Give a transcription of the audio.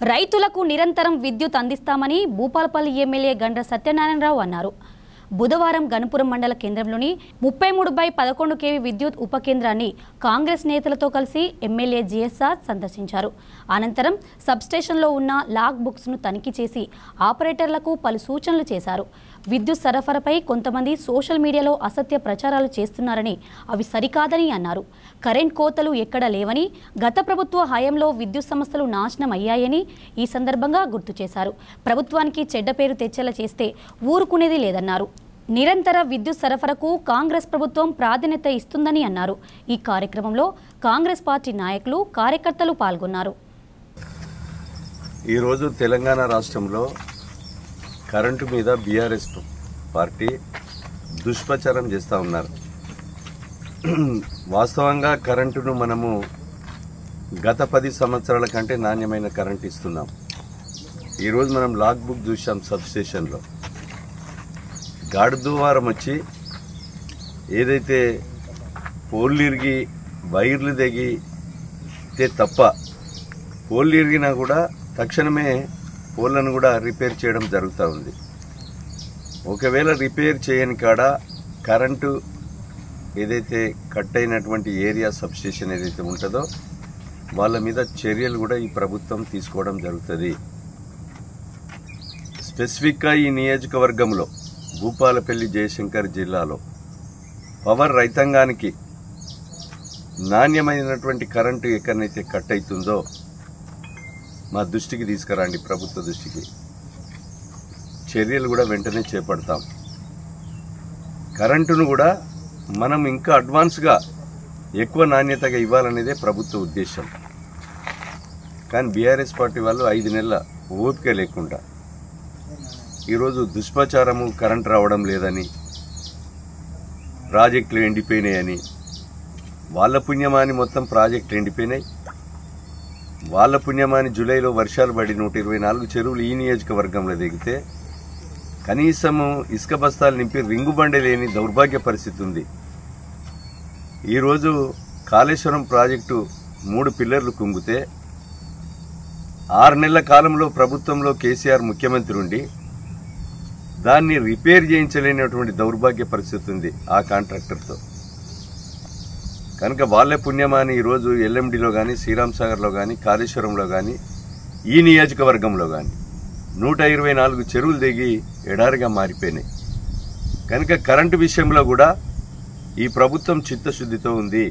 రైతులకు నిరంతరం విద్యుత్ అందిస్తామని భూపాలపల్లి ఎమ్మెల్యే గండ్ర సత్యనారాయణరావు అన్నారు. బుధవారం గణపురం మండల కేంద్రంలోని 33/11 kV విద్యుత్ ఉప కేంద్రాన్ని కాంగ్రెస్ నేతలతో కలిసి ఎమ్మెల్యే జిఎస్ఆర్ సందర్శించారు. అనంతరం సబ్స్టేషన్లో ఉన్న లాగ్ బుక్స్ను తనిఖీ చేసి ఆపరేటర్లకు పలు సూచనలు చేశారు. విద్యుత్ సరఫరాపై కొంతమంది సోషల్ మీడియాలో అసత్య ప్రచారాలు చేస్తున్నారని, అవి సరికాదని అన్నారు. కరెంట్ కోతలు ఎక్కడా లేవని, గత ప్రభుత్వ హయాంలో విద్యుత్ సంస్థలు నాశనం అయ్యాయని ఈ సందర్భంగా గుర్తు చేశారు. ప్రభుత్వానికి చెడ్డ పేరు తెచ్చేలా చేస్తే ఊరుకునేది లేదన్నారు. నిరంతర విద్యుత్ సరఫరాకు కాంగ్రెస్ ప్రభుత్వం ప్రాధాన్యత ఇస్తుందని అన్నారు. ఈ కార్యక్రమంలో కాంగ్రెస్ పార్టీ నాయకులు, కార్యకర్తలు పాల్గొన్నారు. ఈరోజు తెలంగాణ రాష్ట్రంలో కరెంటు మీద బీఆర్ఎస్ పార్టీ దుష్ప్రచారం చేస్తూ ఉన్నారు. వాస్తవంగా కరెంటును మనము గత 10 సంవత్సరాల కంటే నాణ్యమైన కరెంటు ఇస్తున్నాం. ఈరోజు మనం లాగ్ బుక్ చూసాం. సబ్స్టేషన్లో గాడిద్వారం వచ్చి ఏదైతే పోల్లు ఇరిగి వైర్లు తెగితే తప్ప, పోల్లు ఇరిగినా కూడా తక్షణమే పోల్లను కూడా రిపేర్ చేయడం జరుగుతూ ఉంది. ఒకవేళ రిపేర్ చేయని కాడ కరెంటు ఏదైతే కట్ అయినటువంటి ఏరియా సబ్స్టేషన్ ఏదైతే ఉంటుందో వాళ్ళ మీద చర్యలు కూడా ఈ ప్రభుత్వం తీసుకోవడం జరుగుతుంది. స్పెసిఫిక్గా ఈ నియోజకవర్గంలో భూపాలపల్లి జయశంకర్ జిల్లాలో పవర్ రైతాంగానికి నాణ్యమైనటువంటి కరెంటు ఎక్కడైతే కట్ అవుతుందో మా దృష్టికి తీసుకురండి, ప్రభుత్వ దృష్టికి. చర్యలు కూడా వెంటనే చేపడతాం. కరెంటును కూడా మనం ఇంకా అడ్వాన్స్గా ఎక్కువ నాణ్యతగా ఇవ్వాలనేదే ప్రభుత్వ ఉద్దేశం. కానీ బీఆర్ఎస్ పార్టీ వాళ్ళు 5 నెలల ఓపిక లేకుండా ఈరోజు దుష్ప్రచారము, కరెంట్ రావడం లేదని, ప్రాజెక్టులు ఎండిపోయినాయని, వాళ్ళ పుణ్యమాని మొత్తం ప్రాజెక్టులు ఎండిపోయినాయి. వాళ్ళ పుణ్యమాని జూలైలో వర్షాలు పడి 124 చెరువులు ఈ నియోజకవర్గంలో దిగితే కనీసము ఇసుక బస్తాలు నింపి రింగు బండి లేని దౌర్భాగ్య పరిస్థితి ఉంది. ఈరోజు కాళేశ్వరం ప్రాజెక్టు 3 పిల్లర్లు కుంగితే 6 నెలల కాలంలో ప్రభుత్వంలో కేసీఆర్ ముఖ్యమంత్రి ఉండి దాన్ని రిపేర్ చేయించలేనటువంటి దౌర్భాగ్య పరిస్థితి ఉంది ఆ కాంట్రాక్టర్తో. కనుక వాళ్ళే పుణ్యమాని ఈరోజు ఎల్ఎండిలో కానీ, శ్రీరామ్ సాగర్లో కానీ, కాళేశ్వరంలో కానీ, ఈ నియోజకవర్గంలో కానీ 124 చెరువులు దిగి ఎడారిగా మారిపోయినాయి. కనుక కరెంటు విషయంలో కూడా ఈ ప్రభుత్వం చిత్తశుద్ధితో ఉంది.